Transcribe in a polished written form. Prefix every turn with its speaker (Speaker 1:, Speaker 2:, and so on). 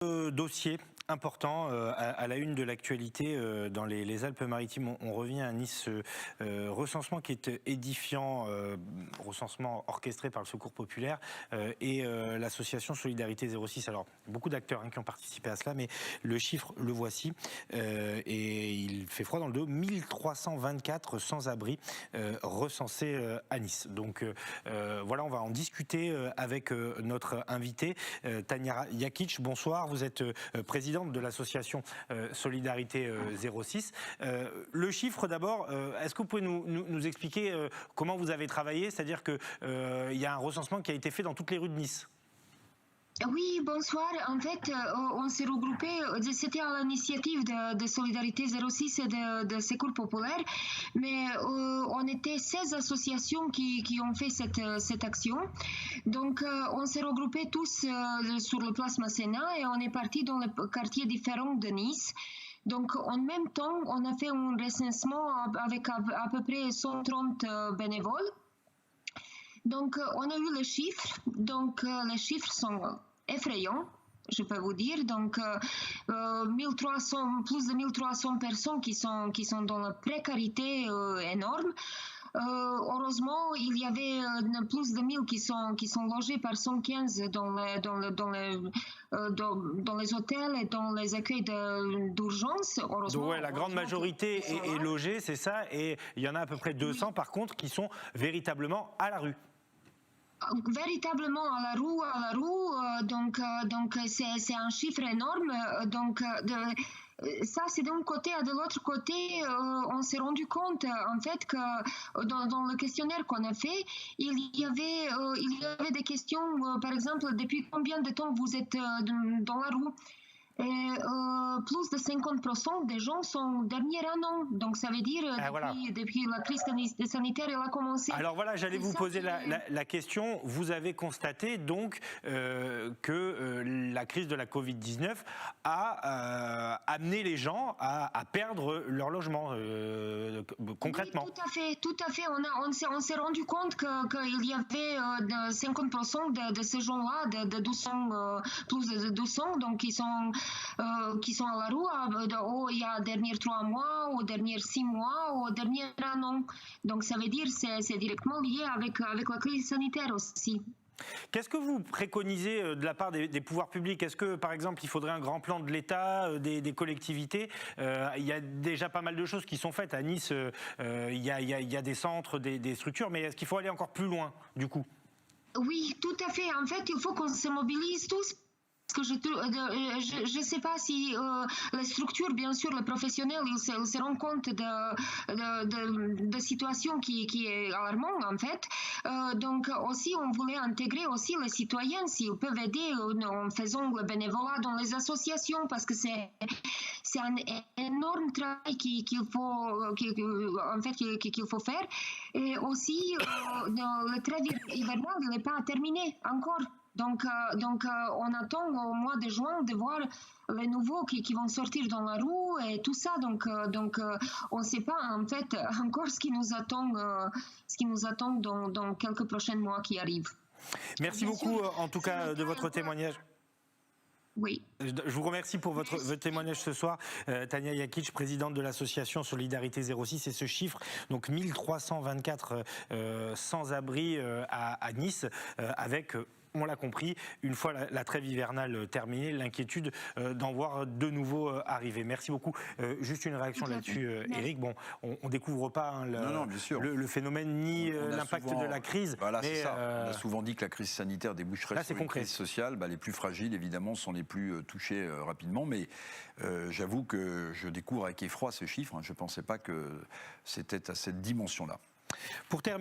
Speaker 1: Dossier important à la une de l'actualité dans les Alpes-Maritimes. On revient à Nice, recensement qui est édifiant, recensement orchestré par le Secours populaire et l'association Solidarité 06. Alors, beaucoup d'acteurs qui ont participé à cela, mais le chiffre, le voici, et il fait froid dans le dos. 1324 sans-abri recensés à Nice. Donc voilà, on va en discuter avec notre invité, Tania Jakic. Bonsoir. Vous êtes présidente de l'association Solidarité 06. Le chiffre d'abord, est-ce que vous pouvez nous expliquer comment vous avez travaillé? C'est-à-dire qu'il y a un recensement qui a été fait dans toutes les rues de Nice.
Speaker 2: Oui, bonsoir. En fait, on s'est regroupé, c'était à l'initiative de Solidarité 06 et de Secours populaire, mais on était 16 associations qui ont fait cette action. Donc, on s'est regroupés tous sur le place Masséna et on est parti dans les quartiers différents de Nice. Donc, en même temps, on a fait un recensement avec à peu près 130 bénévoles. Donc, on a eu les chiffres. Donc, les chiffres sont effrayants, je peux vous dire. Donc, 1300, plus de 1300 personnes qui sont dans la précarité énorme. Heureusement, il y avait plus de 1000 qui sont logés par 115 dans les hôtels et dans les accueils d'urgence.
Speaker 1: Donc ouais, la grande majorité est logée, c'est ça, et il y en a à peu près 200 par contre qui sont véritablement à la rue.
Speaker 2: Véritablement à la rue, donc c'est un chiffre énorme. Donc ça c'est d'un côté, et de l'autre côté, on s'est rendu compte en fait que dans le questionnaire qu'on a fait, il y avait des questions, par exemple, depuis combien de temps vous êtes dans la rue? Et plus de 50% des gens sont dernier un an. Donc ça veut dire depuis la crise sanitaire, elle a commencé.
Speaker 1: Alors voilà, j'allais vous poser la question. Vous avez constaté donc que la crise de la Covid-19 a amené les gens à perdre leur logement concrètement.
Speaker 2: Oui, tout à fait. On s'est rendu compte qu'il y avait 50% de ces gens-là, de 200, plus de 200, donc qui sont à la rue il y a derniers 3 mois, ou derniers 6 mois, ou dernier un an. Donc ça veut dire que c'est directement lié avec la crise sanitaire aussi.
Speaker 1: Qu'est-ce que vous préconisez de la part des pouvoirs publics? Est-ce que, par exemple, il faudrait un grand plan de l'État, des collectivités? Il y a déjà pas mal de choses qui sont faites. À Nice, il y a des centres, des structures, mais est-ce qu'il faut aller encore plus loin, du coup?
Speaker 2: Oui, tout à fait. En fait, il faut qu'on se mobilise tous. Parce que je ne sais pas si les structures, bien sûr, les professionnels, ils se rendent compte de situation qui est alarmante, en fait. Donc, aussi, on voulait intégrer aussi les citoyens, s'ils peuvent aider en faisant le bénévolat dans les associations, parce que c'est un énorme travail qu'il faut faire. Et aussi, le trêve hivernal, il n'est pas terminé encore. Donc, on attend au mois de juin de voir les nouveaux qui vont sortir dans la rue et tout ça. Donc on ne sait pas en fait encore ce qui nous attend dans quelques prochains mois qui arrivent.
Speaker 1: Merci beaucoup en tout cas de votre témoignage.
Speaker 2: Oui.
Speaker 1: Je vous remercie pour votre témoignage ce soir. Tania Jakic, présidente de l'association Solidarité 06, et ce chiffre, donc 1324 sans-abri à Nice, avec... on l'a compris, une fois la trêve hivernale terminée, l'inquiétude d'en voir de nouveau arriver. Merci beaucoup. Juste une réaction là-dessus, Eric. Bon, on ne découvre pas le phénomène ni l'impact de la crise.
Speaker 3: Voilà, c'est ça. On a souvent dit que la crise sanitaire déboucherait sur une crise sociale. Les plus fragiles, évidemment, sont les plus touchés rapidement. Mais j'avoue que je découvre avec effroi ce chiffre. Je ne pensais pas que c'était à cette dimension-là.
Speaker 1: Pour terminer,